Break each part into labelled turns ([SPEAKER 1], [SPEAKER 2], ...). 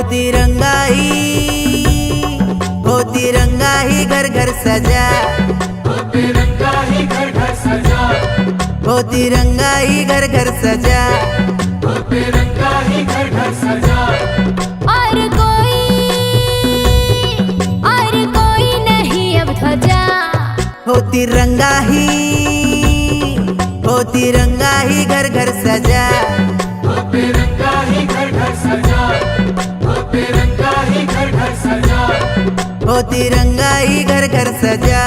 [SPEAKER 1] तिरंगा ही घर घर सजा,
[SPEAKER 2] हो तिरंगा ही घर घर सजा,
[SPEAKER 1] हो तिरंगा ही घर घर सजा,
[SPEAKER 2] हो तिरंगा ही घर घर सजा।
[SPEAKER 3] और कोई नहीं अब ध्वजा,
[SPEAKER 1] हो तिरंगा ही घर घर सजा,
[SPEAKER 2] हो तिरंगा ही घर घर सजा, हो तिरंगा ही घर घर सजा,
[SPEAKER 1] हो तिरंगा ही घर घर सजा।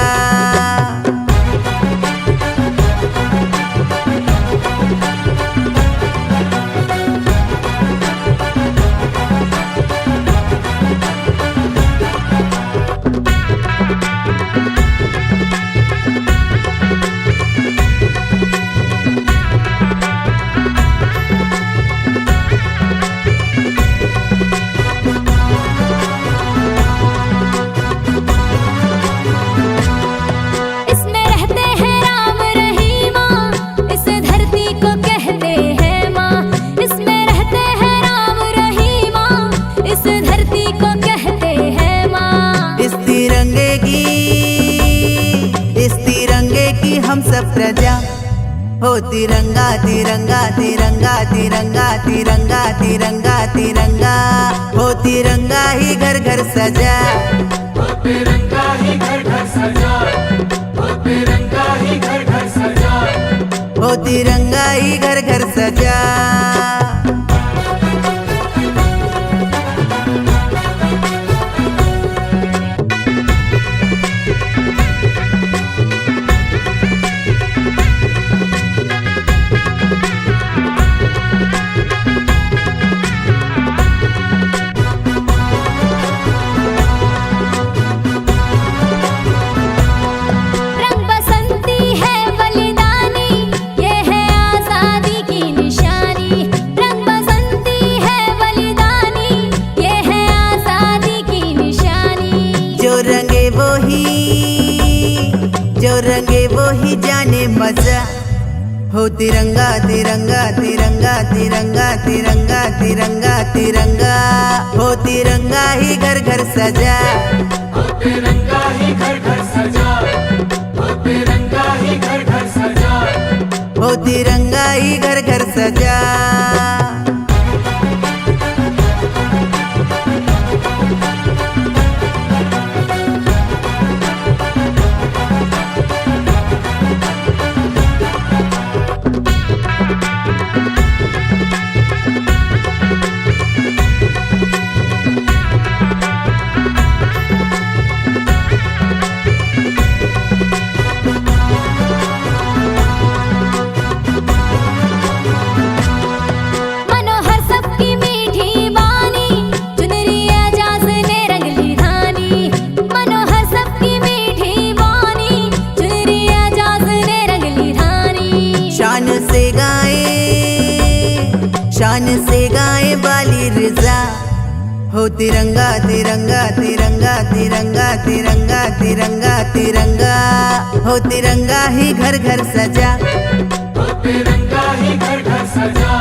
[SPEAKER 3] इसमें रहते हैं राम रहीमा, इस धरती को कहते हैं माँ। इसमें रहते हैं राम रहीमा, इस धरती को कहते हैं माँ।
[SPEAKER 1] इस तिरंगे की हम सब प्रजा, हो तिरंगा तिरंगा तिरंगा तिरंगा तिरंगा तिरंगा तिरंगा, हो तिरंगा ही घर घर सजा,
[SPEAKER 2] हो तिरंगा ही घर घर सजा, हो तिरंगा ही घर घर सजा।
[SPEAKER 1] हो तिरंगा ही घर घर सजा।
[SPEAKER 3] रंग बसंती है बलिदानी, ये है आजादी की निशानी। रंग बसंती है बलिदानी, ये है आजादी की निशानी।
[SPEAKER 1] जो रंगे वो ही जाने मजा, हो तिरंगा तिरंगा तिरंगा तिरंगा तिरंगा तिरंगा तिरंगा, हो तिरंगा ही घर घर सजा,
[SPEAKER 2] हो तिरंगा ही घर घर सजा, हो तिरंगा ही घर घर सजा।
[SPEAKER 1] हो तिरंगा ही घर घर सजा।
[SPEAKER 3] मनोहर सबकी मीठी बानी, चुनरी आजाज ने रंग ली धानी। मनोहर सबकी मीठी बानी, चुनरी आजाज ने रंग ली धानी।
[SPEAKER 1] शान से गाए बाली रिजा, हो तिरंगा तिरंगा तिरंगा तिरंगा तिरंगा तिरंगा तिरंगा, हो तिरंगा ही घर घर सजा,
[SPEAKER 2] हो तिरंगा ही घर घर सजा,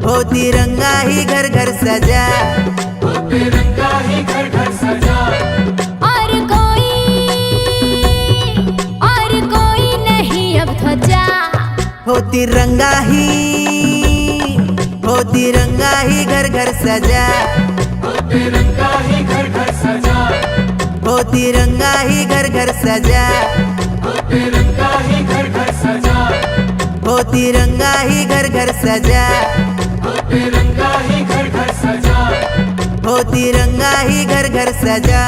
[SPEAKER 1] हो तिरंगा ही घर घर सजा।
[SPEAKER 2] हो तिरंगा ही घर घर सजा।
[SPEAKER 3] और कोई नहीं अब ध्वजा,
[SPEAKER 1] हो तिरंगा ही घर घर सजा,
[SPEAKER 2] हो तिरंगा ही घर घर सजा,
[SPEAKER 1] हो तिरंगा ही घर घर सजा,
[SPEAKER 2] हो तिरंगा ही घर घर सजा,
[SPEAKER 1] हो तिरंगा ही घर घर सजा,
[SPEAKER 2] हो तिरंगा ही घर घर सजा।
[SPEAKER 1] हो तिरंगा ही घर घर सजा।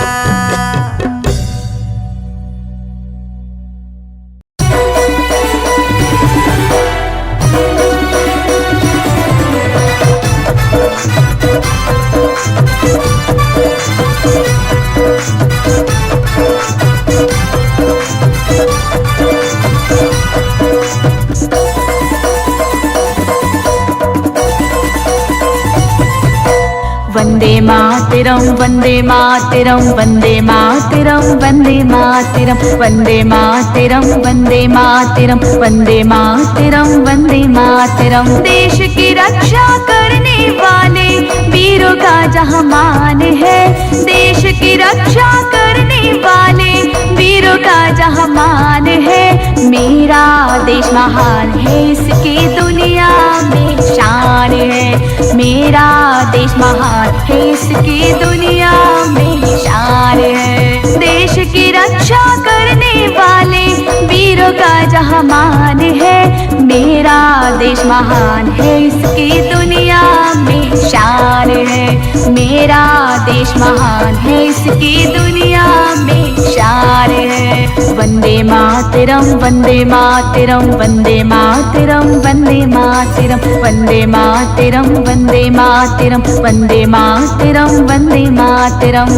[SPEAKER 4] वंदे मातरम वंदे मातरम वंदे मातरम वंदे मातरम वंदे मातरम वंदे मातरम वंदे मातरम वंदे मातरम। देश की रक्षा करने वाले वीरों का जहाँ मान है, देश की रक्षा करने वाले वीरों का जहाँ मान है। मेरा देश महान है, इसकी दुनिया में शान है। मेरा देश महान है, इसकी दुनिया में शान है। देश की रक्षा करने वाले वीरों का जहाँ मान है। मेरा देश महान है, इसकी दुनिया में शान है। मेरा देश महान है, इसकी दुनिया में शान है। वंदे मातरम, वंदे मातरम, वंदे मातरम, वंदे मातरम, वंदे मातरम, वंदे मातरम, वंदे मातरम, वंदे मातरम।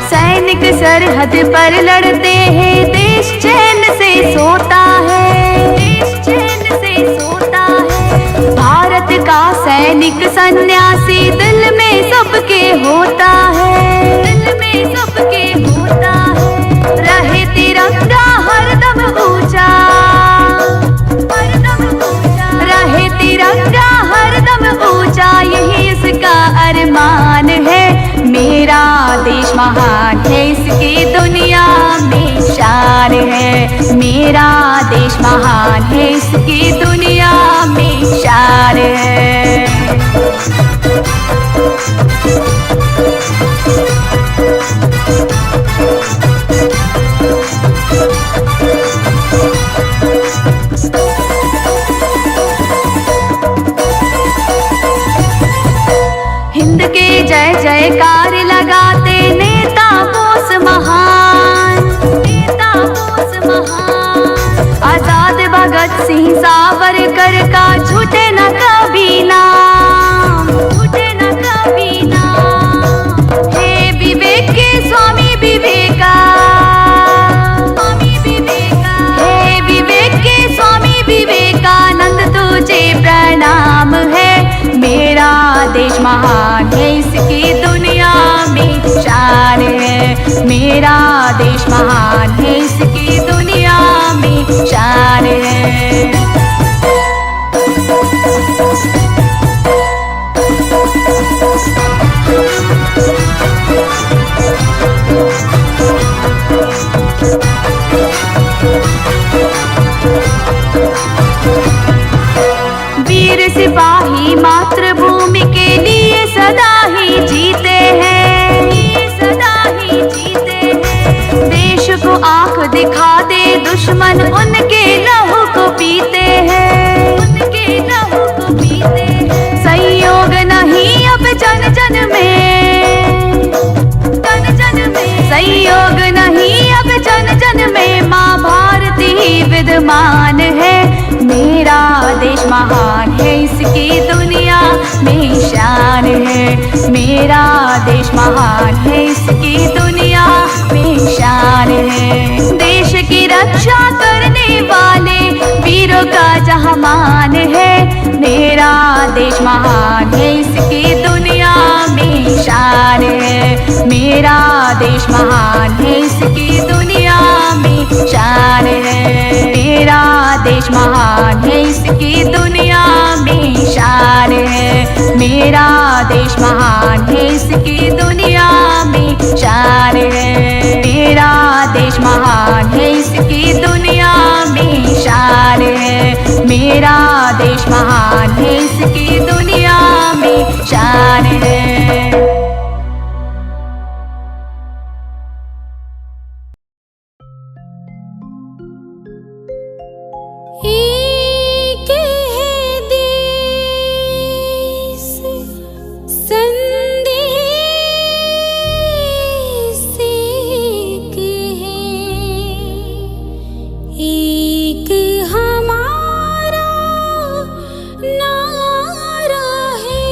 [SPEAKER 4] सैनिक सरहद पर लड़ते हैं, देश चैन से सोता है, देश चैन से सोता है। भारत का सैनिक सन्यासी दिल में सबके होता है, दिल में सबके होता है। रहे तिरंगा हरदम ऊंचा, हरदम ऊंचा, रहे तिरंगा हरदम ऊंचा, यही इसका अरमान है। मेरा देश महान है, इसकी दुनिया में शान है। मेरा देश महान है, इसकी दुनिया में शान है। हिंद के जय जयकार लगाते नेता बोस महान, नेता बोस महान। आजाद भगत सिंह सावरकर का छूटे न कभी नाम, छूटे न कभी नाम। हे विवेक के स्वामी विवेका, स्वामी विवेका, हे विवेक के स्वामी विवेकानंद तुझे प्रणाम है। मेरा देश महान है, इसकी दुनिया में शान है। मेरा देश महान है, इसकी दुनिया में शान है। वीर सिपाही मातृभूमि के लिए सदा ही जीते हैं, सदा ही जीते हैं। देश को आंख दिखा दे दुश्मन, उनके लहू को पीते हैं, उनके लहू को पीते हैं। संयोग नहीं अब जन जन में, जन जन में संयोग नहीं अब जन जन में। माँ भारती ही विद्यमान है। मेरा देश महान है, इसकी दुनिया में शान है। मेरा देश महान है, इसकी दुनिया में शान है। देश की रक्षा करने वाले वीरों का जहाँ मान है। मेरा देश महान है, इसकी दुनिया में शान है। मेरा देश महान है, इसकी दुनिया में शान है। मेरा देश महान है, इसकी दुनिया में शान है। मेरा देश महान है, इसकी दुनिया में शान है। मेरा देश महान है, इसकी दुनिया में शान है। मेरा देश महान है, इसकी दुनिया में शान है।
[SPEAKER 3] एक है देश संदेश एक है, एक हमारा नारा है।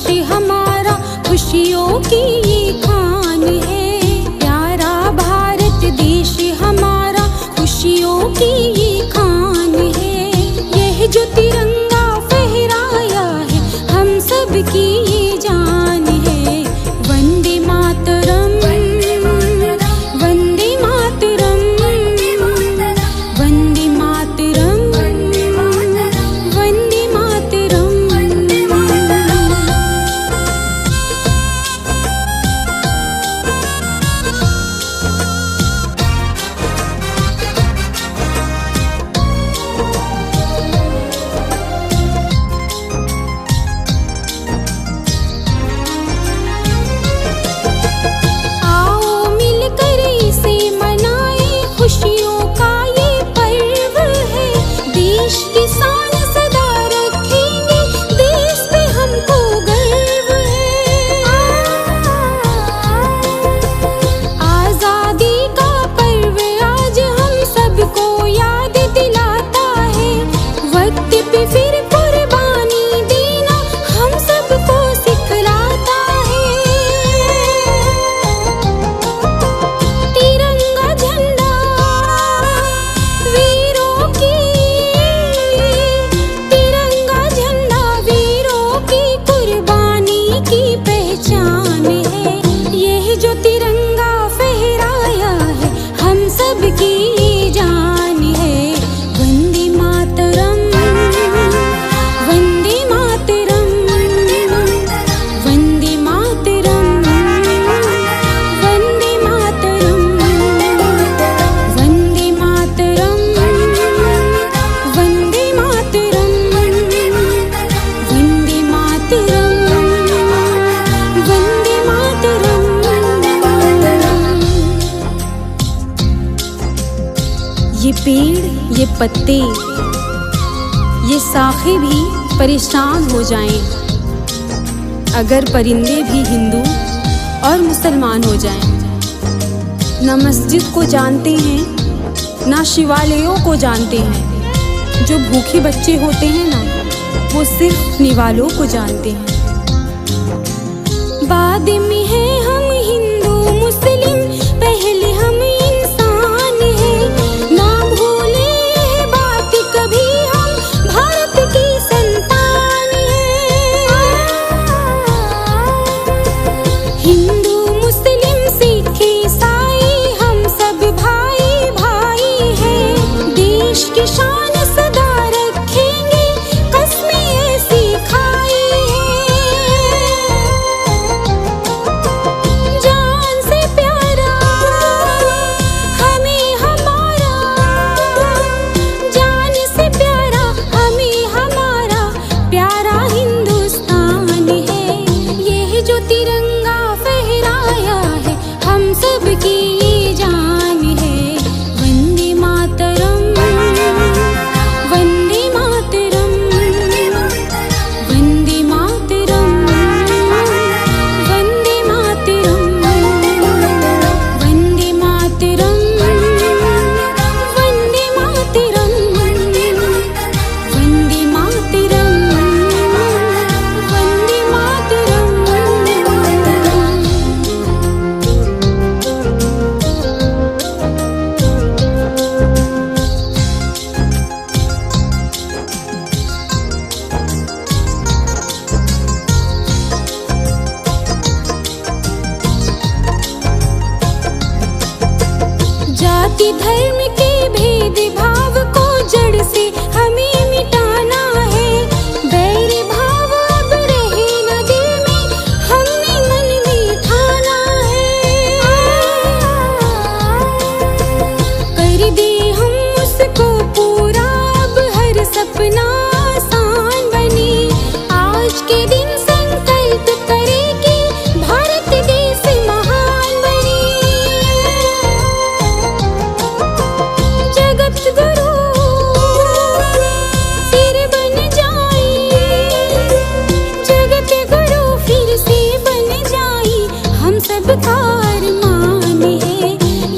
[SPEAKER 3] हमारा खुशियों की ये खान है। प्यारा भारत देश हमारा खुशियों की ये खान है। यह जो तिरंगा फहराया है हम सब की ये जान है। वंदे मातरम, वंदे मातरम, वंदे मातरम, वंदे मातरम। आओ मिलकर इसे मनाएं, खुशियों का ये पर्व है। देश की शान सदा रखेंगे, देश पे हमको गर्व है। आजादी का पर्व आज हम सबको याद दिलाता है। वक्त पे फिर कुर्बानी देना हम सबको सिखलाता है। तिरंगा झंडा वीरों की, तिरंगा झंडा वीरों की कुर्बानी की पहचान है। यह जो तिरंगा फहराया है हम सब की ये जान है। वंदे मातरम, वंदे मातरम, वंदे मातरम, वंदे मातरम, वंदे मातरम, वंदे मातरम, वंदे मातरम, वंदे मातरम। ये पेड़, ये पत्ते, ये शाखें भी परेशान हो जाएं अगर परिंदे भी हिंदू और मुसलमान हो जाएं। ना मस्जिद को जानते हैं ना शिवालयों को जानते हैं। जो भूखे बच्चे होते हैं ना वो सिर्फ निवालों को जानते हैं। बाद में है हम हिंदू मुस्लिम, पहले हम इंसान हैं। ना भूले ये बात कभी हम भारत की संतान हैं। हिंदू मुस्लिम सिख ईसाई हम सब भाई भाई हैं। देश की शान सदा रखेंगे, कसमें ऐसी खाई हैं। जान से प्यारा हमें हमारा, जान से प्यारा हमें हमारा प्यारा हिंदुस्तान है। यह जो तिरंगा फहराया है हम सब की ये जान है। वंदे मातरम, वंदे मातरम, वंदे मातरम, वंदे मातरम, वंदे मातरम, वंदे मातरम, वंदे मातरम, वंदे मातरम। जाति धर्म के भेदभाव को जड़ से हमें मिटाना है। बैर भाव अब रहे न दिल में, हमने मन में ठाना है। कर दे हम उसको पूरा, अब हर सपना आसान बने। आज के दिन संकल्प करे कि भारत देश महान बने। जगत गुरु फिर बन जाए, जगत गुरु फिर से बन जाए हम सब का अरमान है।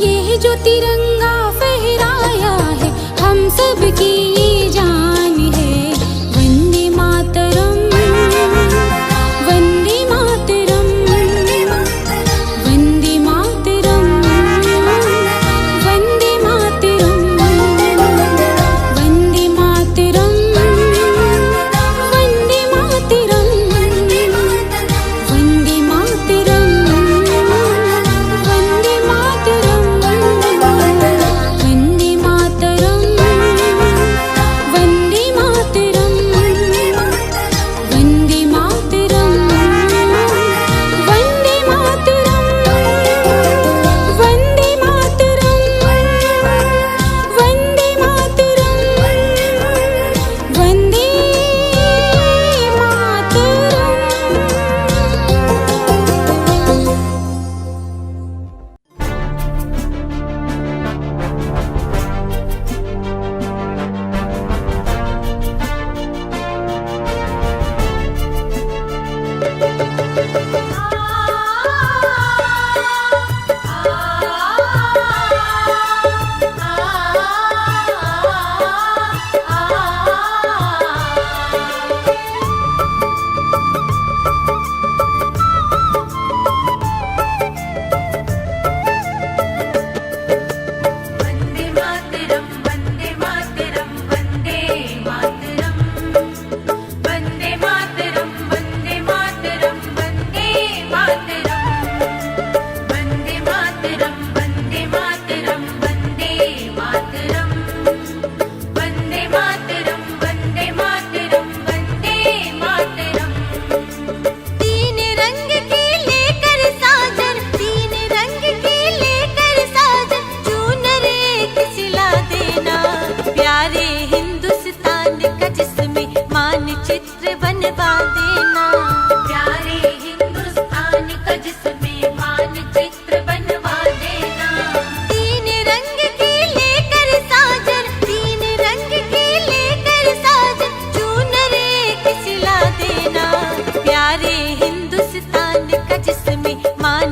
[SPEAKER 3] यह जो तिरंगा फहराया है हम सब की ये जान है। वंदे मातरम, वंदे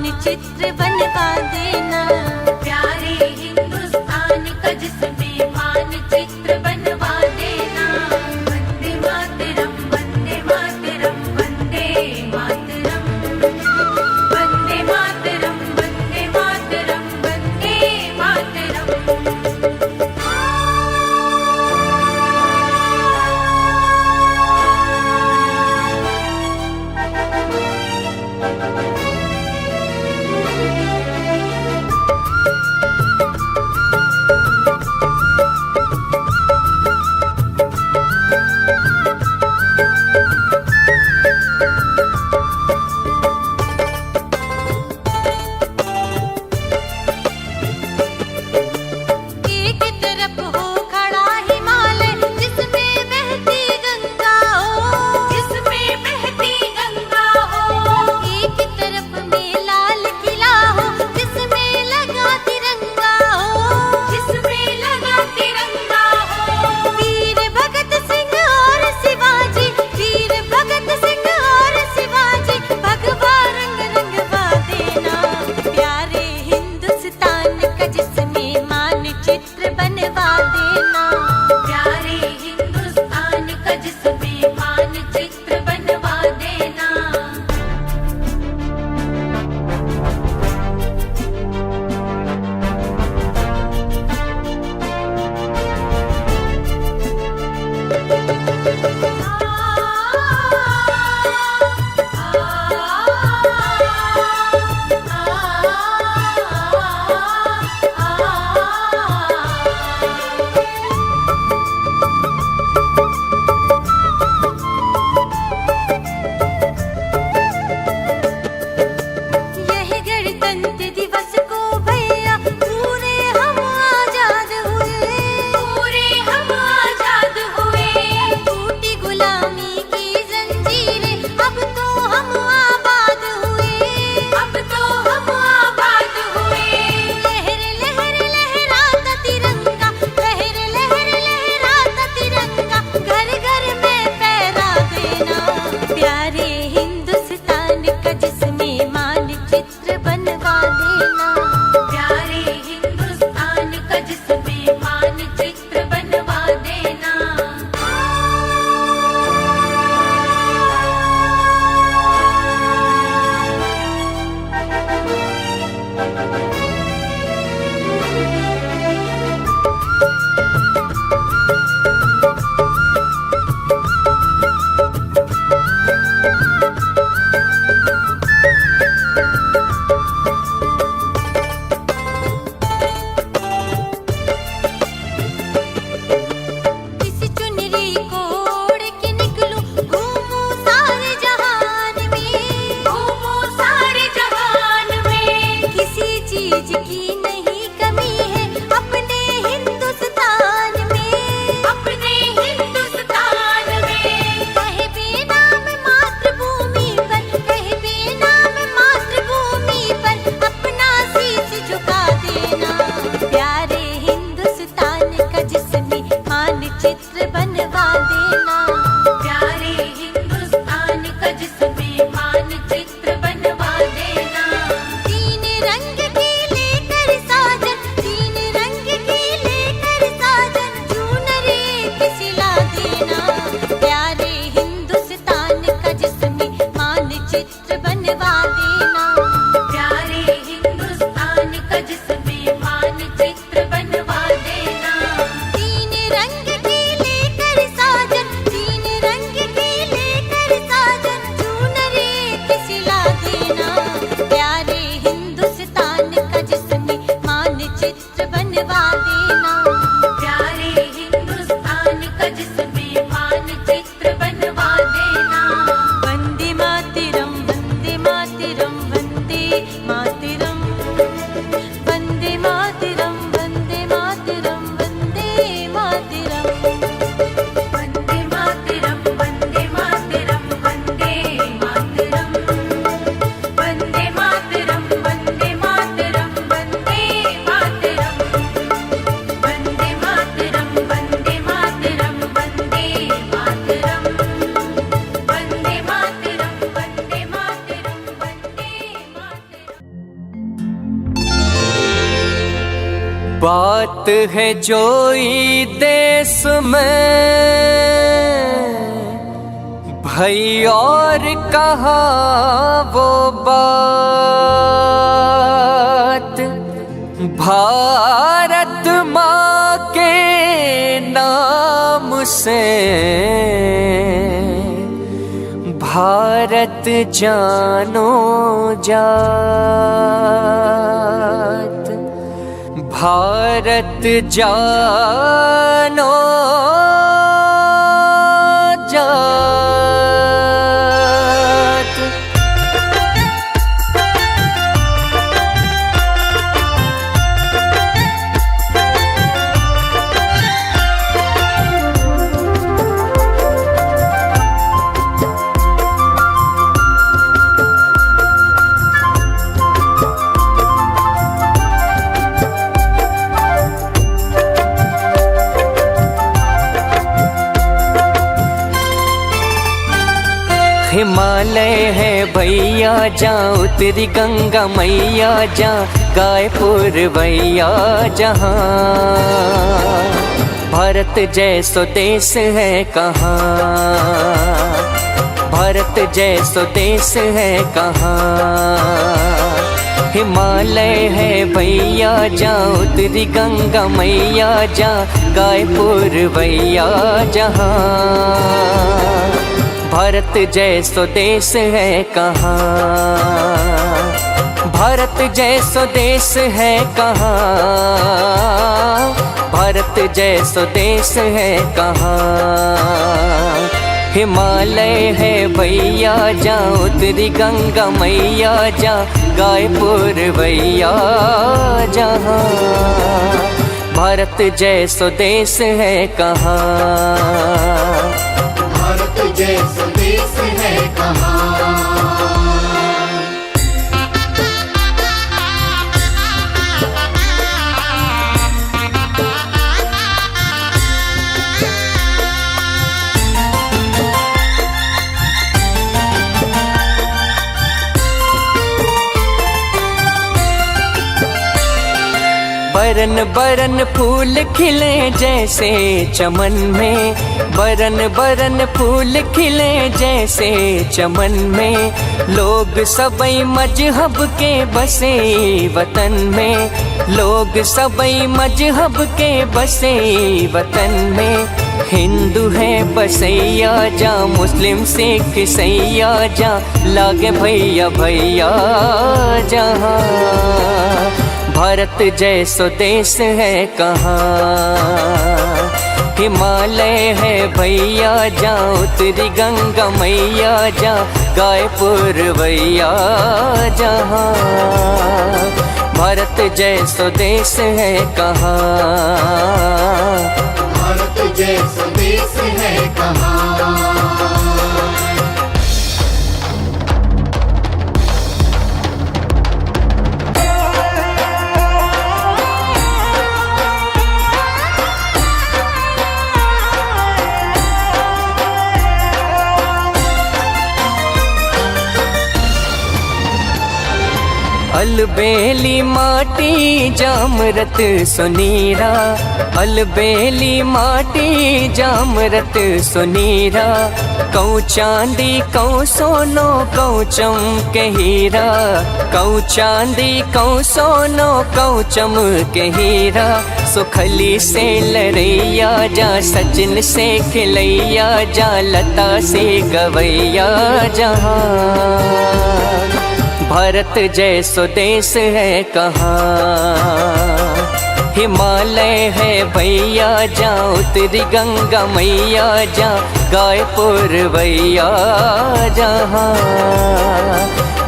[SPEAKER 3] मानचित्र बनवा देना।
[SPEAKER 5] प्यारे हिंदुस्तान का जिसमें मानचित्र बनवा देना। वंदे मातरम, वंदे मातरम, वंदे मातरम, वंदे मातरम, वंदे मातरम, वंदे मातरम।
[SPEAKER 6] बात है जोई देश में भई और कहा वो बात। भारत माँ के नाम से भारत जानो जात। भारत जानो जात। हिमालय है भैया जा उतरी गंगा मैया जा गायपुर भैया जहाँ। भारत जैसो देश है कहाँ, भारत जैसो देश है कहाँ। हिमालय है भैया जा उतरी गंगा मैया जा गायपुर भैया जहाँ। भारत जैसो देश है कहाँ, भारत जैसो देश है कहाँ। भारत जैसो देश है कहाँ। हिमालय है भैया जा उतरी गंगा मैया जा गायपुर भैया जहाँ। भारत जैसो देश है कहाँ,
[SPEAKER 2] भारत जैसा देश है कहाँ।
[SPEAKER 6] बरन बरन फूल खिले जैसे चमन में। बरन बरन फूल खिले जैसे चमन में। लोग सबई मजहब के बसे वतन में। लोग सबई मजहब के बसे वतन में। हिंदू है बसैया जा मुस्लिम सिख ईसाईया जा लागे भैया भैया जहाँ। भारत जैसो देश है कहाँ। हिमालय है भैया जा उतरी गंगा मैया जा गायपुर भैया जहाँ। भारत जैसो देश है कहाँ,
[SPEAKER 2] भारत जैसा देश है कहाँ।
[SPEAKER 6] अलबेली माटी जामरत सुनीरा। अलबेली माटी जामरत सुनीरा। कौ चांदी कौ सोनो कौ चमके हीरा। कौ चांदी कौ सोनो कौ चमके हीरा। सुखली से लड़ैया जा सचिन से खिलैया जा लता से गवैया जहाँ। भारत जैसो देश है कहाँ। हिमालय है भैया जा उतरी गंगा मैया जा गायपुर भैया जहाँ।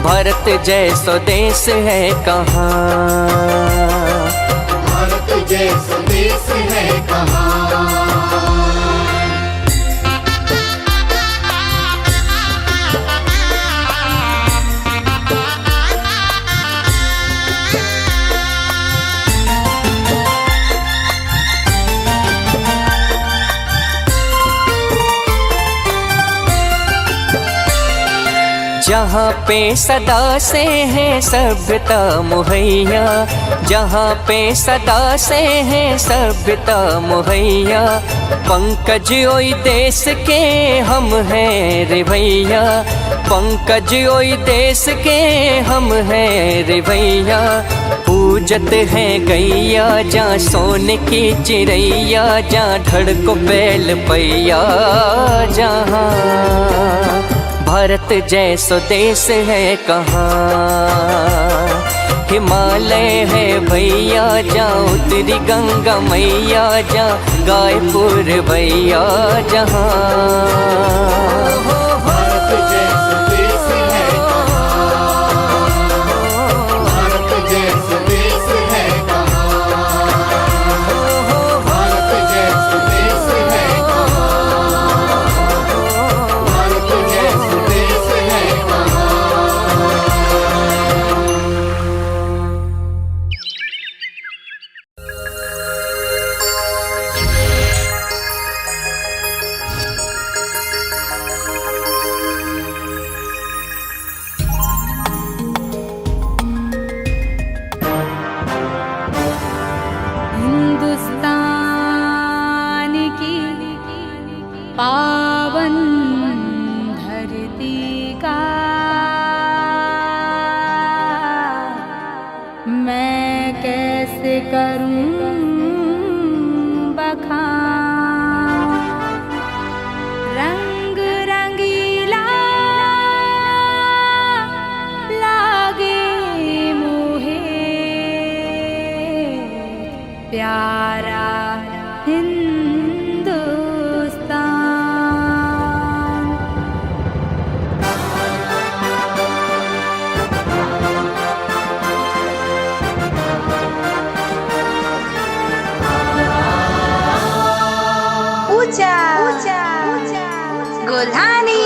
[SPEAKER 6] भारत जैसो देश है कहाँ,
[SPEAKER 2] भारत जैसा देश है कहाँ।
[SPEAKER 6] जहाँ पे सदा से है सभ्यता मुहैया, जहाँ पे सदा से है सभ्यता मुहैया। पंकज ओई देश के हम हैं रे भैया, पंकज ओई देश के हम हैं रे भैया। पूजत है गैया जहाँ सोने की चिड़ैया, जहाँ धड़को बैल पैया, जहाँ भारत जैसो देश है कहाँ। हिमालय है भैया जहाँ उतरी गंगा मैया, जहाँ गायपुर भैया, जहाँ
[SPEAKER 2] भारत जैसा देश है कहाँ, भारत जैसा देश है कहाँ, भारत जैसा देश है कहाँ, भारत जैसा देश है कहाँ।
[SPEAKER 3] हिंदुस्तान की पावन धरती का मैं कैसे करूं बखान। रंग रंगीला लागे मोहे प्यारा हिंदुस्तान।
[SPEAKER 4] ऊंचा गोल्हानी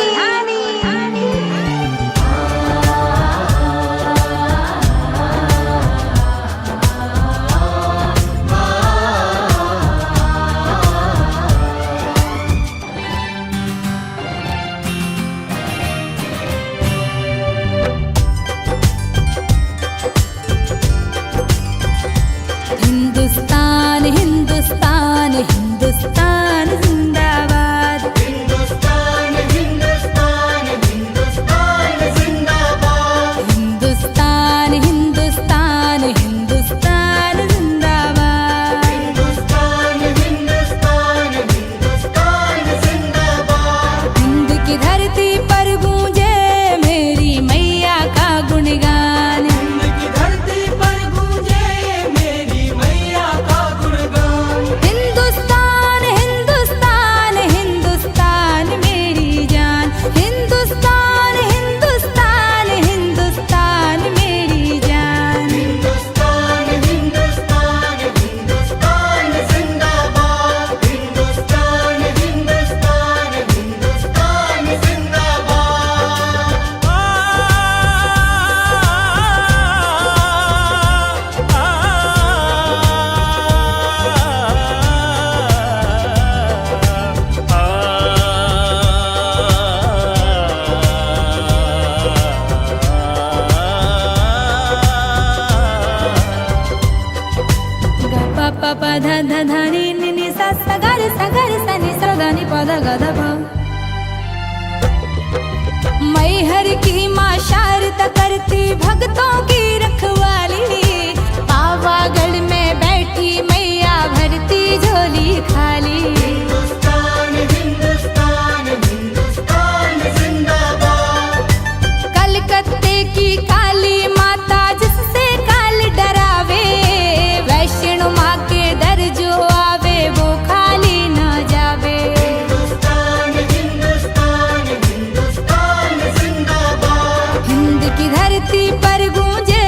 [SPEAKER 3] हिंदुस्तान हिंदुस्तान हिंदुस्तान जिंदाबाद।
[SPEAKER 2] हिंदुस्तान हिंदुस्तान हिंदुस्तान जिंदाबाद।
[SPEAKER 3] हिंदुस्तान हिंदुस्तान हिंदुस्तान जिंदाबाद।
[SPEAKER 2] हिंदुस्तान हिंदुस्तान हिंदुस्तान जिंदाबाद।
[SPEAKER 3] हिंद की धरती पर गूंजे मेरी मैया का गुणगान।
[SPEAKER 2] हिंद की धरती पर गूंजे मेरी मैया का गुणगान।
[SPEAKER 3] हिंदुस्तान हिंदुस्तान हिंदुस्तान मेरी जान। हिंदुस्तान हिंदुस्तान हिंदुस्तान मेरी जान।
[SPEAKER 2] हिंदुस्तान हिंदुस्तान हिंदुस्तान जिंदाबाद। हिंदुस्तान हिंदुस्तान हिंदुस्तान
[SPEAKER 3] ग प प प ध ध ध नि नि नि सा सा ग रे सा ग रे सा नि सा ध नि प ध ग ध प। मैहर की माँ शारदा करती भक्तों की रखवाली। पावागढ़ में बैठी मैया भरती झोली खाली।
[SPEAKER 2] हिंदुस्तान हिंदुस्तान हिंदुस्तान जिंदाबाद।
[SPEAKER 3] कलकत्ते की काली माता जिससे काल डरावे। वैष्णो माँ के दर जो आवे वो खाली न जावे।
[SPEAKER 2] हिंदुस्तान हिंदुस्तान हिंदुस्तान जिंदाबाद।
[SPEAKER 3] हिंद की धरती पर गूंजे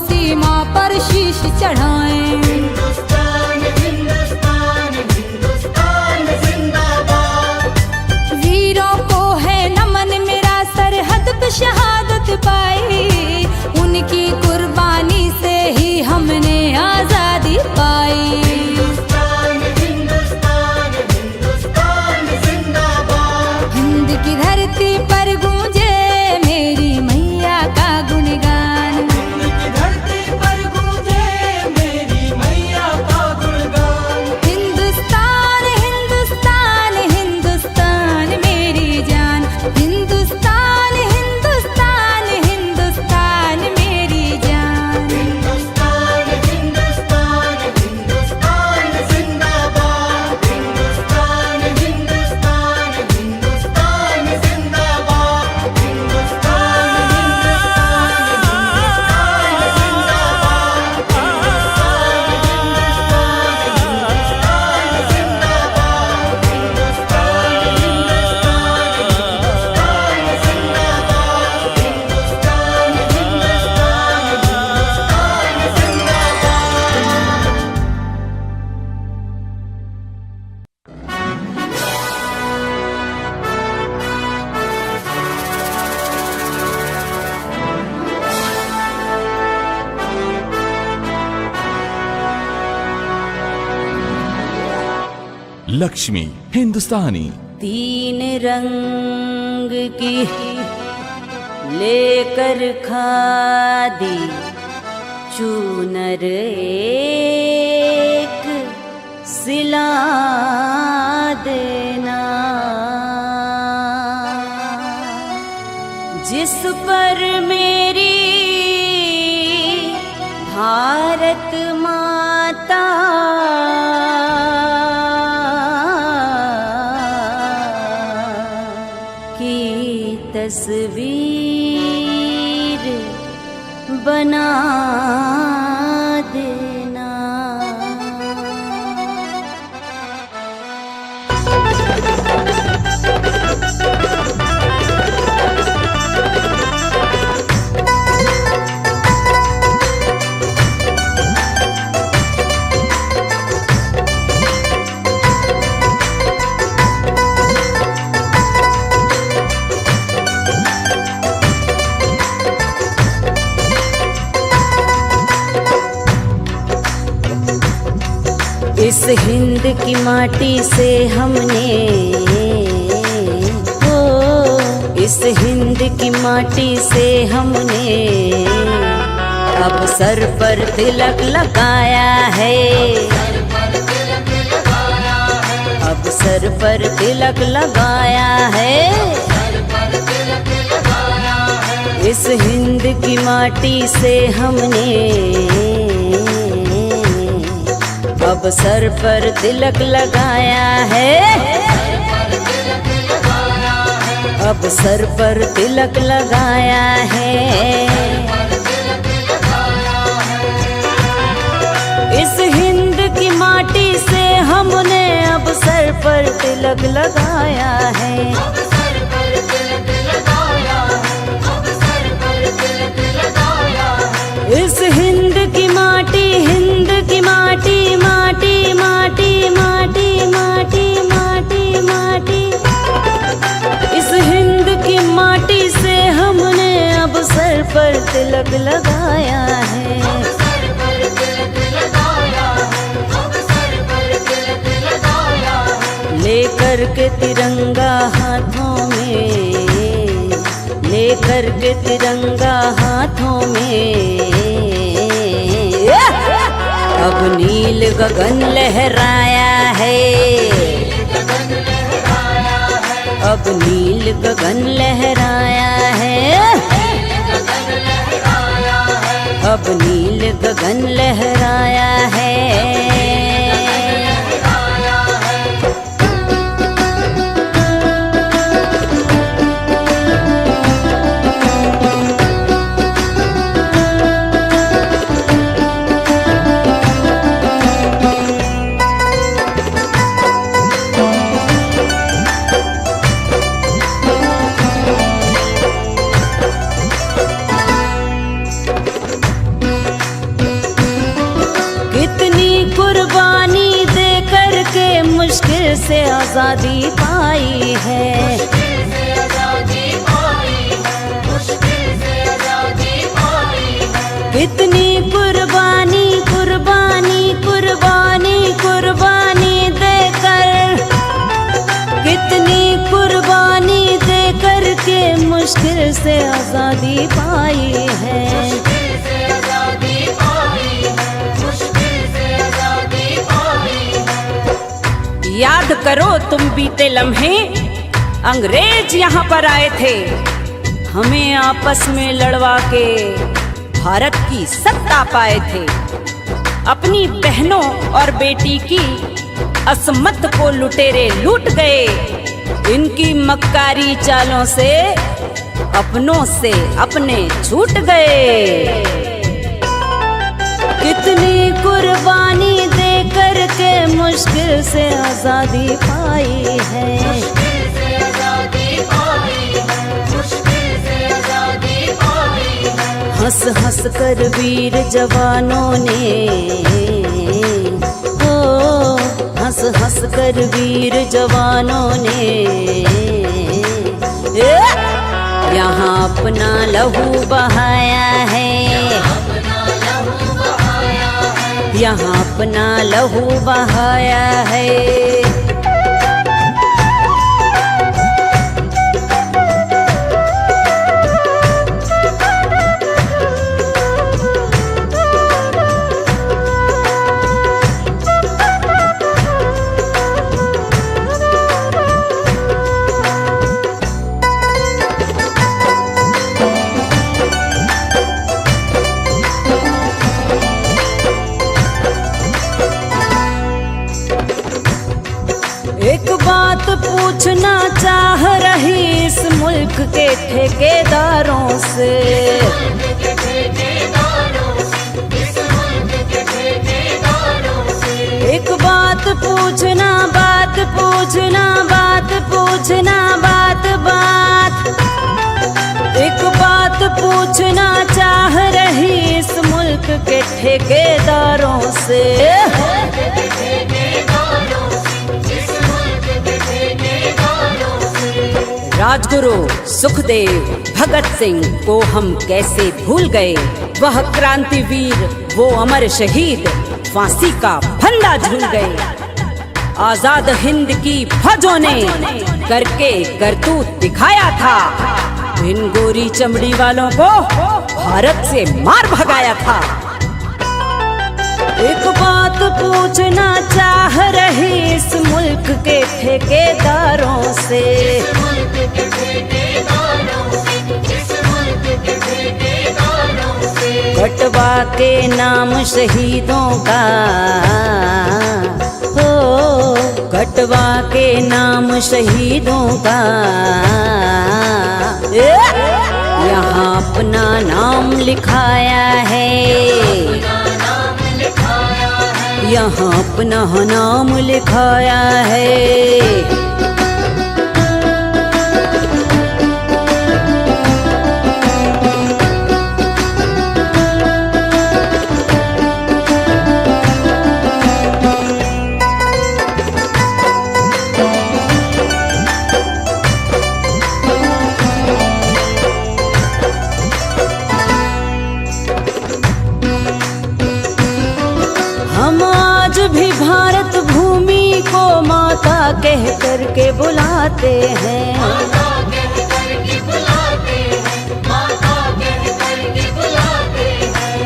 [SPEAKER 3] सीमा पर शीश चढ़ाएं।
[SPEAKER 2] हिंदुस्तान हिंदुस्तान हिंदुस्तान जिंदाबाद।
[SPEAKER 3] वीरों को है नमन मेरा, सरहद पे शहादत पाई, उनकी कुर्बानी से ही हमने आजादी पाई।
[SPEAKER 2] हिंदुस्तान हिंदुस्तान हिंदुस्तान जिंदाबाद।
[SPEAKER 3] हिंद की धरती पर गूंजे मेरी मैया का गुणगान।
[SPEAKER 2] हिंद की धरती पर गूंजे मेरी मैया का गुणगान।
[SPEAKER 3] हिंदुस्तान हिंदुस्तान हिंदुस्तान मेरी जान। हिंदुस्तान हिंदुस्तान हिंदुस्तान मेरी जान।
[SPEAKER 2] हिंदुस्तान हिंदुस्तान हिंदुस्तान जिंदाबाद। हिंदुस्तान हिंदुस्तान हिंदुस्तान जिंदाबाद। हिंदुस्तान
[SPEAKER 7] लक्ष्मी हिंदुस्तानी।
[SPEAKER 8] तीन रंग की लेकर खादी चूनर एक सिला देना, जिस पर मेरी भारत माता की तस्वीर बना देना। इस हिंद की माटी से हमने इस हिंद की माटी से हमने अब सर पर तिलक लगाया है। अब सर पर तिलक लगाया है। इस हिंद की माटी से हमने अब सर पर तिलक लगाया है। अब सर पर तिलक लगाया है। इस हिंद की माटी से हमने अब सर पर तिलक लगाया है। इस हिंद की माटी माटी माटी माटी माटी माटी माटी माटी इस हिंद की माटी से हमने अब सर पर तिलक लगाया है। लेकर के तिरंगा हाथों में, लेकर के तिरंगा हाथों में अब नील गगन लहराया है। अब नील गगन लहराया है। अब नील गगन लहराया है। से आजादी पाई है।
[SPEAKER 5] मुश्किल से आजादी पाई है, मुश्किल से आजादी पाई है।
[SPEAKER 8] कितनी कुर्बानी कुर्बानी कुर्बानी कुर्बानी देकर, कितनी कुर्बानी देकर के मुश्किल से आजादी पाई है।
[SPEAKER 5] मुश्किल से आजादी पाई है, मुश्किल से आजादी पाई है।
[SPEAKER 8] याद करो तुम बीते लम्हे, अंग्रेज यहाँ पर आए थे, हमें आपस में लड़वा के भारत की सत्ता पाए थे। अपनी बहनों और बेटी की असमत को लुटेरे लूट गए। इनकी मक्कारी चालों से अपनों से अपने छूट गए। कितनी कुर्बानी दे कर के मुश्किल से आजादी पाई है।
[SPEAKER 5] मुश्किल से आजादी पाई है, मुश्किल से आजादी पाई है।
[SPEAKER 8] हंस हंस कर वीर जवानों ने, ओ हंस हंस कर वीर जवानों ने यहाँ अपना लहू बहाया है। यहाँ अपना लहू बहाया है। एक बात पूछना चाह रही इस मुल्क के ठेकेदारों से, एक बात पूछना बात पूछना बात पूछना बात बात, एक बात पूछना चाह रही इस मुल्क के ठेकेदारों से। राजगुरु सुखदेव भगत सिंह को हम कैसे भूल गए। वह क्रांतिवीर, वो अमर शहीद फांसी का फंदा झूल गए। आजाद हिंद की फौजों ने करके करतूत दिखाया था। इन गोरी चमड़ी वालों को भारत से मार भगाया था। एक बात पूछना चाह रही इस मुल्क के ठेकेदारों से, कटवा के नाम शहीदों का, हो कटवा के नाम शहीदों का, यहाँ अपना नाम लिखाया है। यहाँ अपना नाम लिखाया है। हम आज भी भारत भूमि को माता कह कर के बुलाते हैं।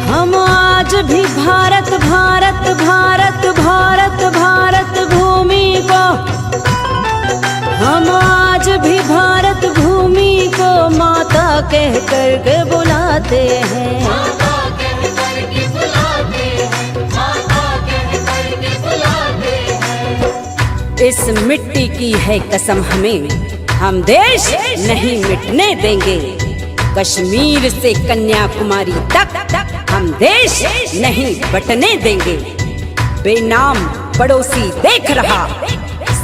[SPEAKER 8] हम आज भी भारत भारत भारत भारत भारत भूमि को, हम आज भी भारत भूमि को माता कह कर के बुलाते हैं। इस मिट्टी की है कसम हमें, हम देश नहीं मिटने देंगे। कश्मीर से कन्याकुमारी तक हम देश नहीं बटने देंगे। बेनाम पड़ोसी देख रहा,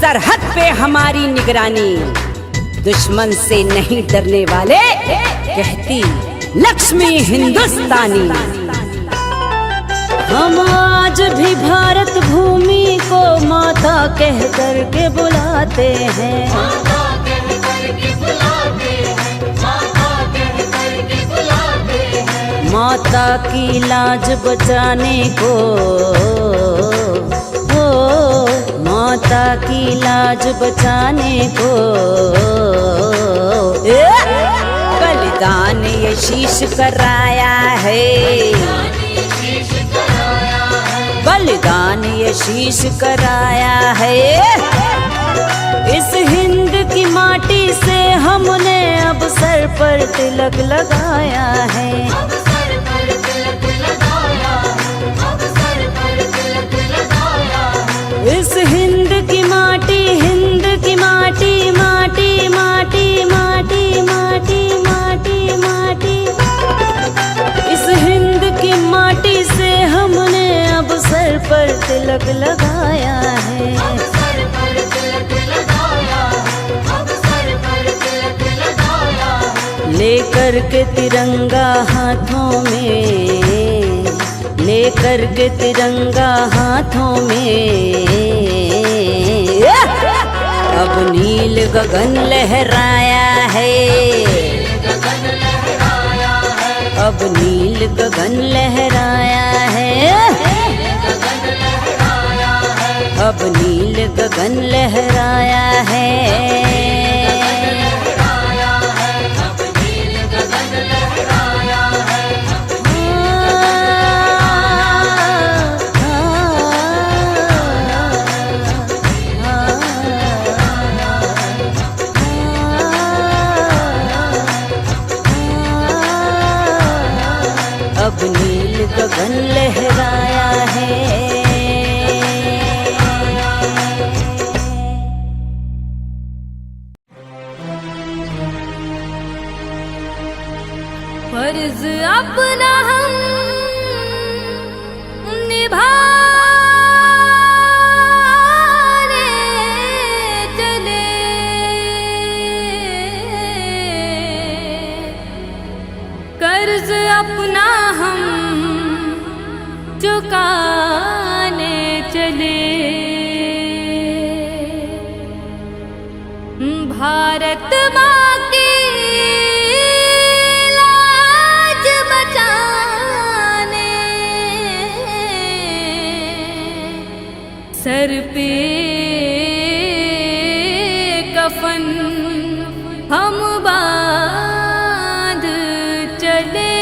[SPEAKER 8] सरहद पे हमारी निगरानी। दुश्मन से नहीं डरने वाले, कहती लक्ष्मी हिंदुस्तानी। हम आज भी भारत भूमि को माता कह कर के बुलाते हैं।
[SPEAKER 5] माता कह करके बुलाते हैं, माता कह करके बुलाते हैं।
[SPEAKER 8] माता की लाज बचाने को, हो माता की लाज बचाने को बलिदान ये शीश कराया है।
[SPEAKER 5] शीश कराया है,
[SPEAKER 8] बलिदान ये शीश कराया है। इस हिंद की माटी से हमने अब सर पर तिलक लगाया है।
[SPEAKER 5] अब सर पर तिलक लगाया है, अब सर पर तिलक लगाया है।
[SPEAKER 8] इस हिंद की माटी, हिंद की माटी, माटी माटी माटी माटी माटी माटी, इस हिंद की माटी से हमने अब सर पर तिलक लगाया है।
[SPEAKER 5] अब सर पर तिलक लगाया है, अब सर पर तिलक लगाया है।
[SPEAKER 8] लेकर के तिरंगा हाथों में, लेकर के तिरंगा हाथों में अब नील गगन लहराया है।
[SPEAKER 5] गगन लहराया है,
[SPEAKER 8] अब नील गगन लहराया है।
[SPEAKER 5] गगन लहराया है।
[SPEAKER 8] अब नील गगन लहराया है।
[SPEAKER 5] लहराया है, अब नील गगन लहराया है।
[SPEAKER 8] अब नील गगन लहराया है।
[SPEAKER 3] फर्ज अपना हम निभाने चले, कर्ज अपना हम चुकाने चले। भारत माँ की लाज बचाने सर पे कफन हम बांध चले।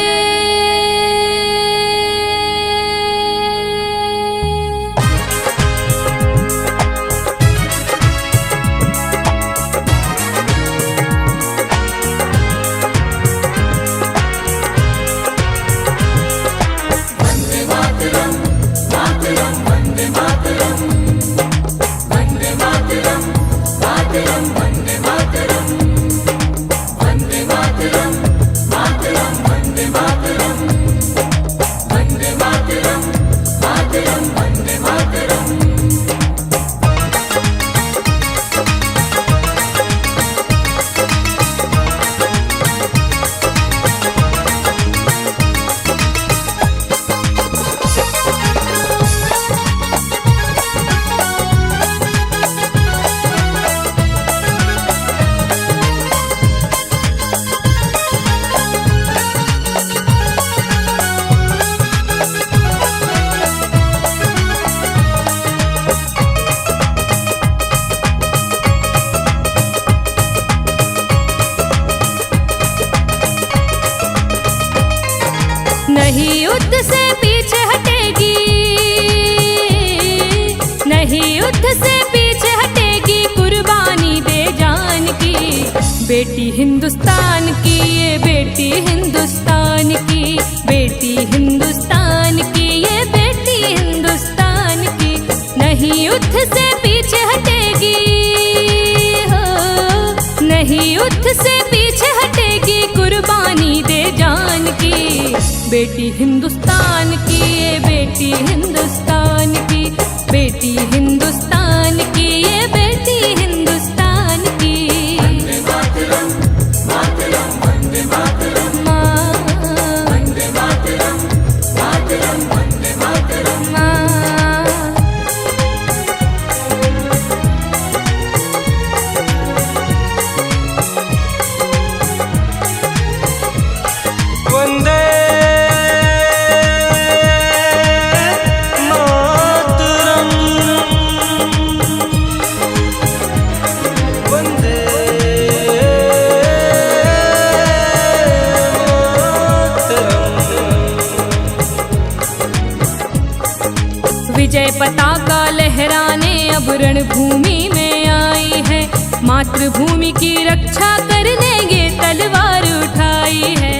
[SPEAKER 3] नहीं युद्ध से पीछे हटेगी, नहीं युद्ध से पीछे हटेगी, कुर्बानी दे जान की। बेटी हिंदुस्तान की, ये बेटी हिंदुस्तान की, बेटी हिंदुस्तान की, ये बेटी हिंदुस्तान की। नहीं युद्ध से पीछे हटेगी, हो नहीं युद्ध से पीछे हटेगी, कुर्बानी दे जान की। बेटी हिंदुस्तान की, ये बेटी हिंदुस्तान की, बेटी हिंदुस्तान की, ये बेटी हिंदुस्तान की।
[SPEAKER 2] वंदे मातरम, मातरम, वंदे मातरम,
[SPEAKER 3] माँ,
[SPEAKER 2] वंदे मातरम, मातरम, वंदे मातरम।
[SPEAKER 3] माँ, विजय पताका लहराने अब रणभूमि में आई है। मातृभूमि की रक्षा करने ये तलवार उठाई है।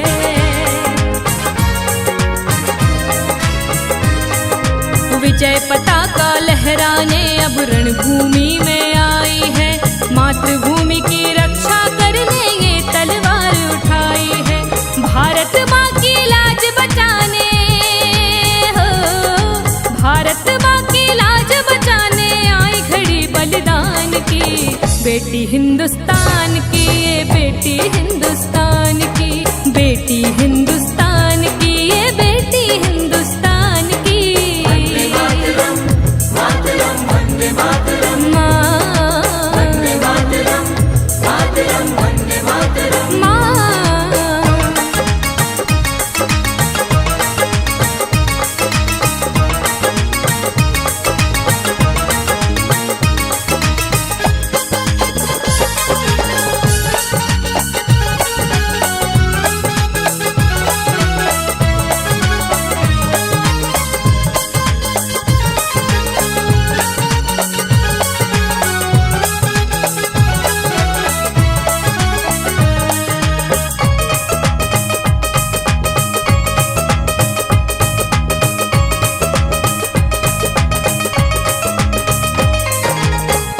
[SPEAKER 3] विजय पताका लहराने अब रणभूमि में आई है। मातृभूमि की रक्षा करने ये तलवार उठाई है। भारत माँ की लाज बचाने हो, भारत माँ की लाज बचाने आई खड़ी बलिदान की बेटी हिंदुस्तान की, ये बेटी हिंदुस्तान की, बेटी हिंदुस्तान की, ये बेटी हिंदुस्तान की।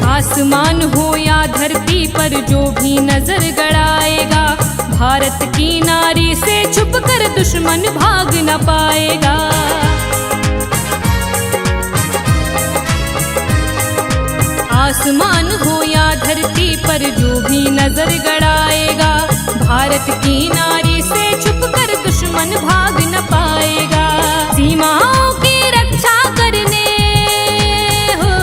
[SPEAKER 3] आसमान हो या धरती पर जो भी नजर गड़ाएगा, भारत की नारी से छुपकर दुश्मन भाग न पाएगा। आसमान हो या धरती पर जो भी नजर गड़ाएगा, भारत की नारी से छुपकर दुश्मन भाग न पाएगा। सीमाओं की रक्षा करने हो,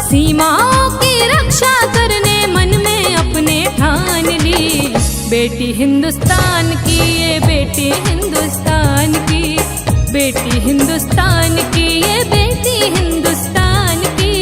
[SPEAKER 3] सीमाओं की रक्षा करने मन में अपने ठान ली बेटी हिंदुस्तान की, ये बेटी हिंदुस्तान की, बेटी हिंदुस्तान की, ये बेटी हिंदुस्तान की।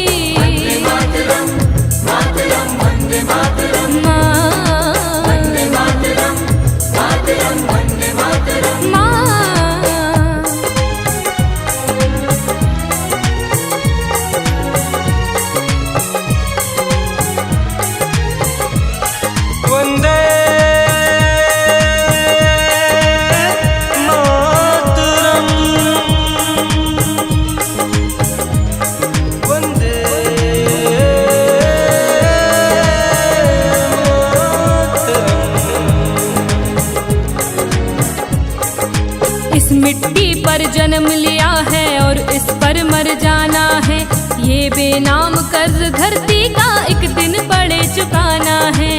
[SPEAKER 3] इस मिट्टी पर जन्म लिया है और इस पर मर जाना है। ये बेनाम कर्ज धरती का एक दिन पड़े चुकाना है।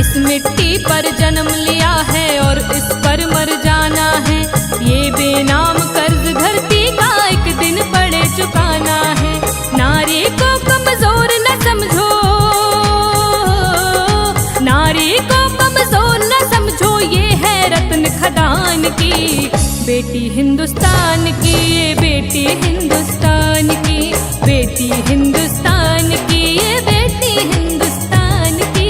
[SPEAKER 3] इस मिट्टी पर जन्म लिया है और इस पर मर जाना है। ये बेनाम कर्ज धरती का एक दिन पड़े चुकाना है। नारी को कमजोर न समझो, नारी को कमजोर न समझो, ये है रत्न खदान की बेटी हिंदुस्तान की, ये बेटी हिंदुस्तान की, बेटी हिंदुस्तान की, ये बेटी हिंदुस्तान की।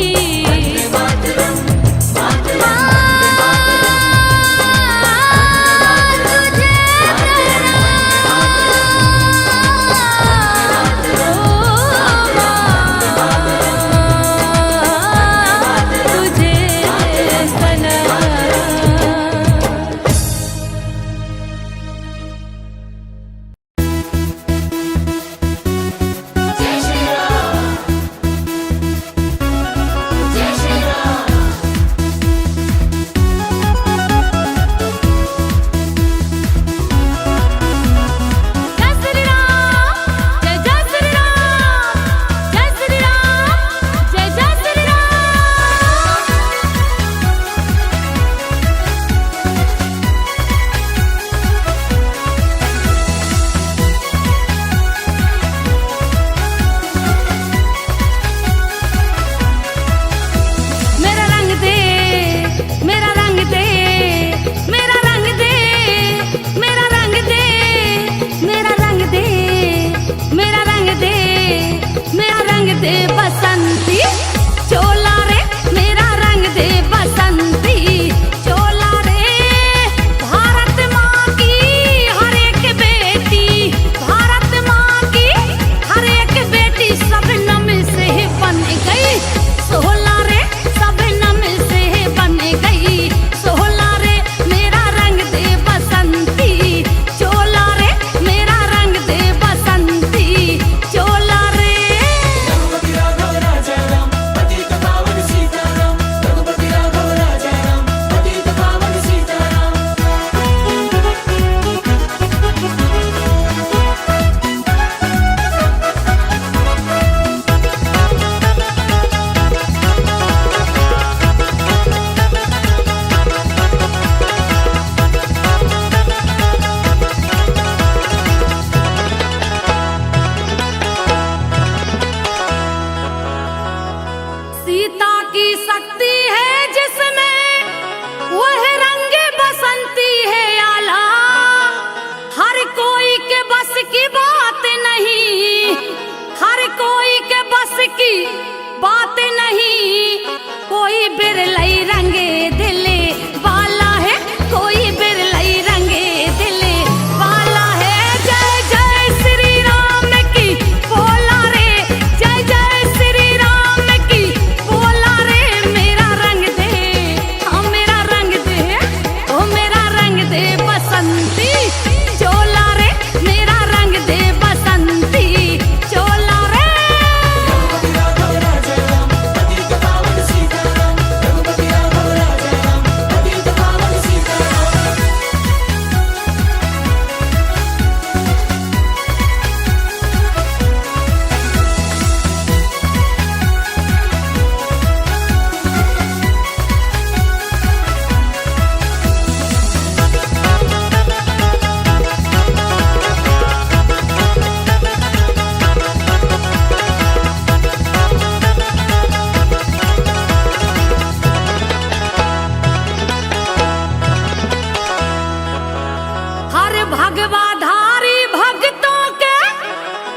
[SPEAKER 3] भगवाधारी भक्तों के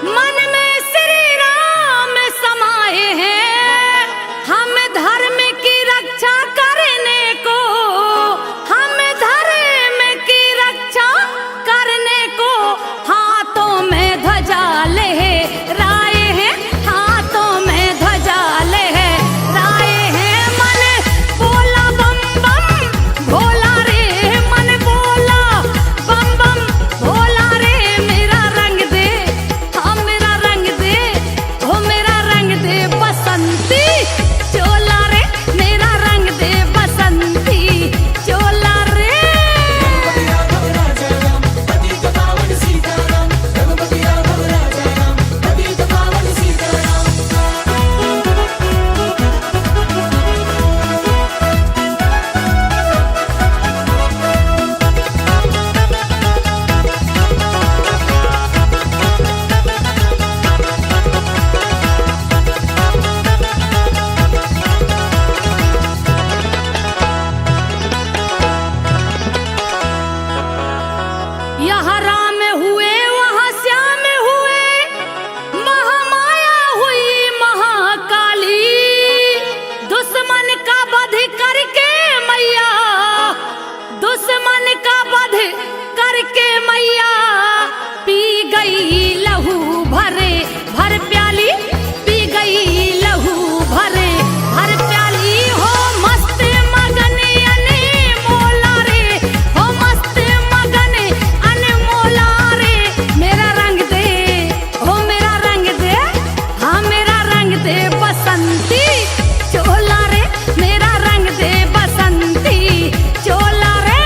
[SPEAKER 3] मन में श्री राम समाये हैं। हम धर्म की रक्षा करने को, हम धर्म की रक्षा करने को हाथों में ध्वजा लहराए हैं, हाथों में ध्वजा लहराए हैं। मन बोला बम बम भोला रे, मन बोला बम बम भोला रे। मेरा रंग दे, हाँ मेरा रंग दे, हो मेरा रंग दे बसंती चोला रे, मेरा रंग दे बसंती चोला रे। यहाँ राम हुए वहाँ श्याम हुए, महामाया हुई महाकाली। दुश्मन का वध करके मैया, दुश्मन का वध करके मैया पी गई लहू भरे भर प्याली, पी गई लहू भरे भर प्याली। हो मस्त मगन अनमोला रे, हो मस्त मगन अनमोला रे। मेरा रंग दे, हो मेरा रंग दे, हाँ मेरा रंग दे बसंती चोला रे, मेरा रंग दे बसंती चोला रे।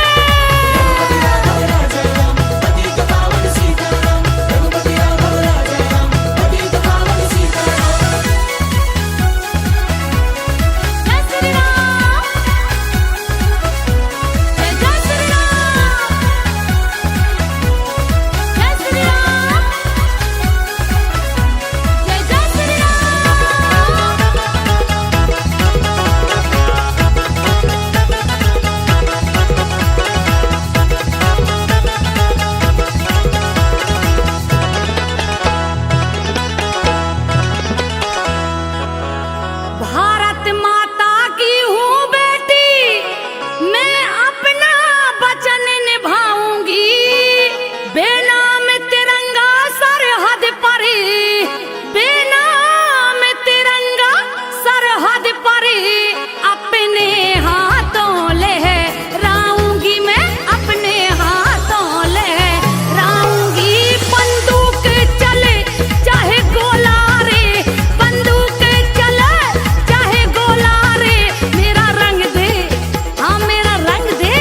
[SPEAKER 3] जय श्री राम, जय जय श्री राम, जय श्री राम, जय जय श्री भारत माता की हूँ बेटी, मैं अपना वचन निभाऊंगी। बेनाम तिरंगा सरहद पर, बेनाम तिरंगा सरहद पर अपने हाथों लहराऊंगी, मैं अपने हाथों लहराऊंगी। बंदूक चले चाहे गोला रे, बंदूक चले चाहे गोला रे। मेरा रंग दे, हाँ मेरा रंग दे,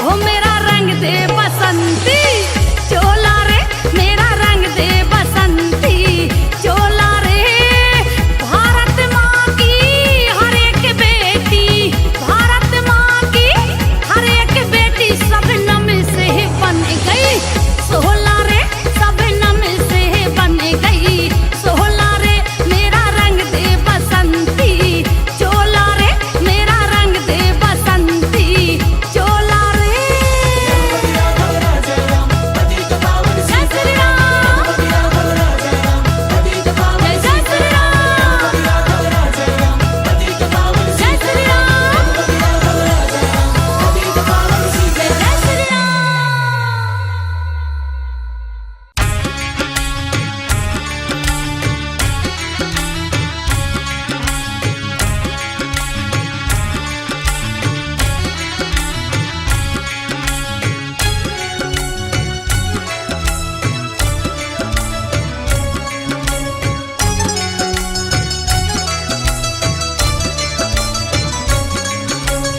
[SPEAKER 3] हो मेरा रंग दे बसंती चोला रे, मेरा रंग दे बसंती चोला रे। भारत माँ की हर एक बेटी, भारत माँ की हर एक बेटी सब नम से बन गई सोहला रे, सब नम से बन गई सोहला रे। मेरा रंग दे बसंती चोला रे, मेरा रंग दे बसंती चोला रे। जय श्री राम, जय जय श्री राम, जय श्री राम, जय जय श्री राम।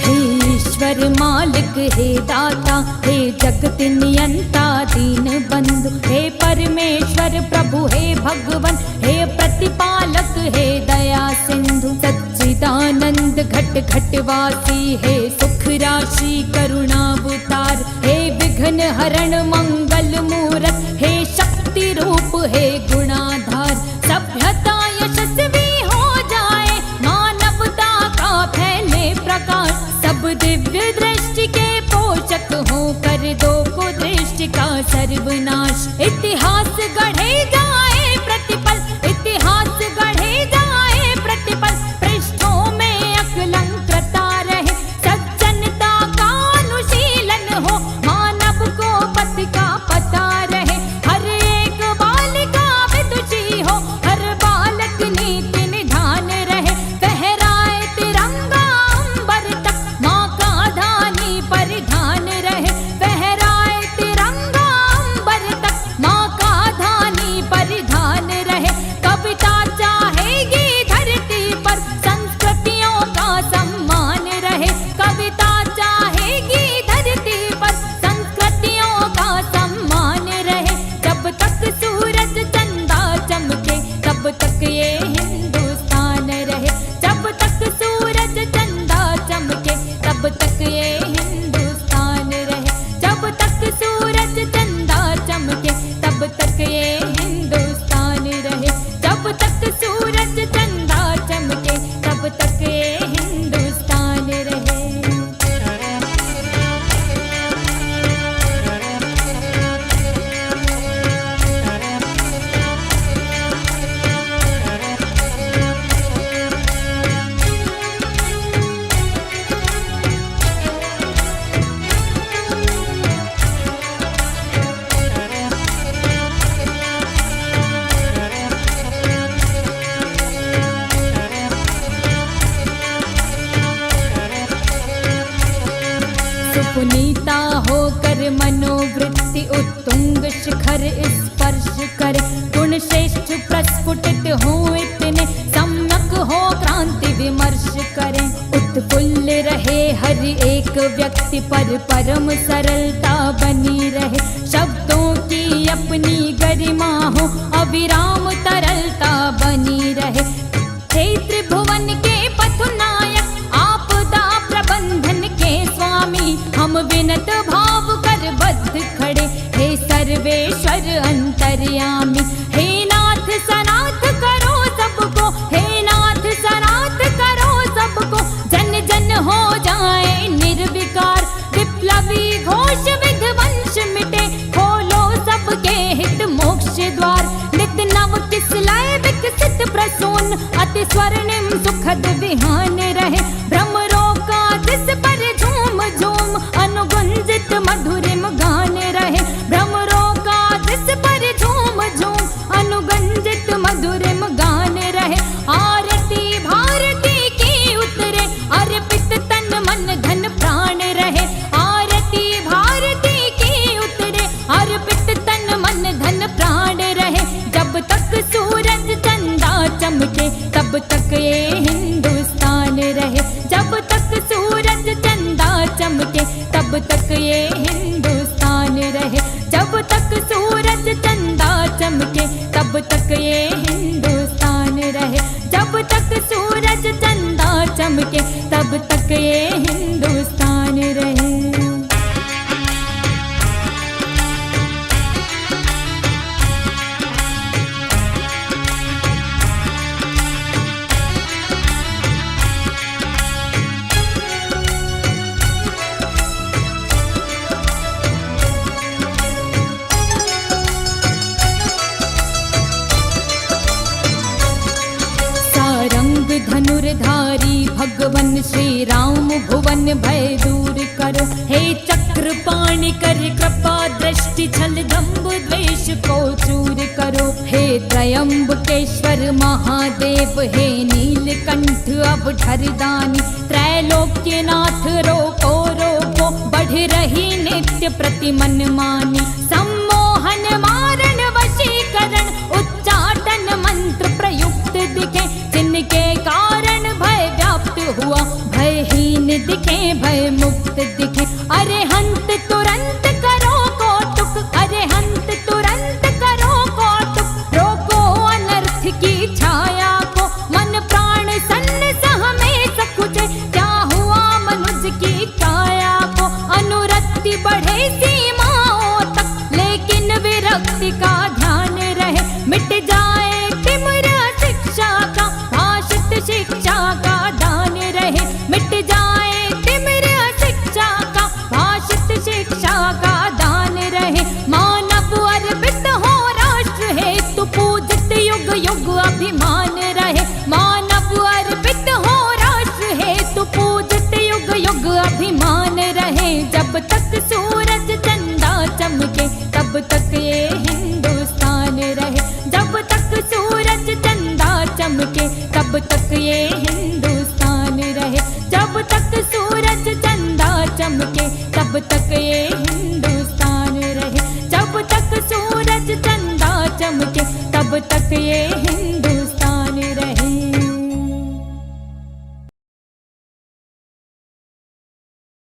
[SPEAKER 3] हे ईश्वर मालिक हे दाता, हे जगत नियंता दीन बंधु, हे परमेश्वर प्रभु हे भगवन, हे प्रतिपालक हे दया सिंधु। सच्चिदानंद घट घट वासी, हे सुख राशि करुणावतार, हे विघ्न हरण मंगल मूरत, हे शक्ति रूप हे गुणाधार। सभ्यता यशस्वी हो जाए, मानवता का फैले प्रकाश, सब दिव्य दृष्टि के पोषक हो कर दो को दृष्टि का सर्वनाश। इतिहास गढ़े जाए प्रतिपल, इतिहास गढ़े जाए प्रतिपल, पृष्ठों में अकलंकता रहे, सज्जनता का अनुशीलन हो, मानव को पथ का पता रहे, हर एक बालिका विदुषी हो, हर बालक नीति निधान रहे, फहराए तिरंगा अंबर तक, माँ का धानी परिधान रहे, फहराए तिरंगा अंबर तक, माँ का धानी परिधान रहे। कविता चाहेगी धरती पर संस्कृतियों का सम्मान रहे, कविता चाहेगी धरती पर संस्कृतियों का सम्मान रहे। जब तक सूरज चंदा चमके तब तक ये हिंदुस्तान रहे, जब तक सूरज चंदा चमके तब तक ये हिंदुस्तान रहे, जब तक सूरज चंदा चमके तब तक ये हिंदुस्तान रहे, जब तक सूरज चंदा चमके तब तक ये हिंदुस्तान रहे। सुपुनीता होकर मनोवृत्ति उत्तुंग शिखर स्पर्श करे, गुण श्रेष्ठ प्रस्फुटित हो इतने, सम्यक हो क्रांति विमर्श करें, उत्फुल्ल रहे हर एक व्यक्ति पर परम सरलता बनी रहे, शब्दों की अपनी गरिमा हो अविराम तरलता बनी रहे। हे त्रिभुवन के पथनायक, आपदा प्रबंधन के स्वामी, हम विनत भाव कर बद्ध खड़े, हे सर्वेश्वर अंतर्यामी, हे नाथ सनाथ करो सबको, हे नाथ सनाथ करो सबको, जन जन हो जाए निर्विकार, विप्लवी घोष विध्वंस मिटे, खोलो सबके हित मोक्ष द्वार, नित नव किसलय विकसित प्रसून, अति स्वर्णिम सुखद विहान रहे, भ्रमरों का जिस पर झूम झूम अनुगुंजित मधुरिम गान रहे, भ्रमरों का जिस पर झूम झूम अनुगुंजित मधुरिम गान रहे। आरती भारती की उतरे, अर्पित तन मन धन प्राण रहे, आरती भारती की उतरे, अर्पित तन मन धन प्राण रहे। जब तक सूरज चंदा चमके तब तक ये हिंदुस्तान रहे, जब तक सूरज चंदा चमके तब तक ये हिंदुस्तान रहे, जब तक सूरज चंदा चमके तब तक ये हिंदुस्तान रहे, जब तक सूरज चंदा चमके तब तक ये हिंदुस्तान रहे। धनुर्धारी भगवन श्री राम भुवन भय दूर करो, हे चक्रपाणि कर कृपा दृष्टि छल दंभ द्वेष को चूर करो, हे त्रयंबकेश्वर महादेव, हे नीलकंठ अवधरदानी, त्रैलोक्यनाथ रोको रोको, बढ़ रही नित्य प्रति मनमानी, सम्मोहन मारण वशीकरण, उच्चाटन मंत्र प्रयुक्त दिखे, जिनके कारण भय व्याप्त हुआ, भयहीन दिखे भय मुक्त दिखे, अरे हंत तुरंत करो कौतुक, अरे हंत तुरंत करो कौतुक, रोको अनर्थ की छाया को, मन प्राण सन्न सह में सकुचे, क्या हुआ मनुज की काया को, अनुरक्ति बढ़े सीमाओं तक, लेकिन विरक्ति का ध्यान रहे, मिट जाए तिमिर शिक्षा का, भाषित शिक्षा का दान रहे, मिट जाए तिमिर शिक्षा हिंदुस्तान रहे, जब तक सूरज चंदा चमके तब तक ये हिंदुस्तान रहे, जब तक सूरज चंदा चमके तब तक ये हिंदुस्तान रहे, जब तक सूरज चंदा चमके तब तक ये हिंदुस्तान रहे, जब तक सूरज चंदा चमके तब तक ये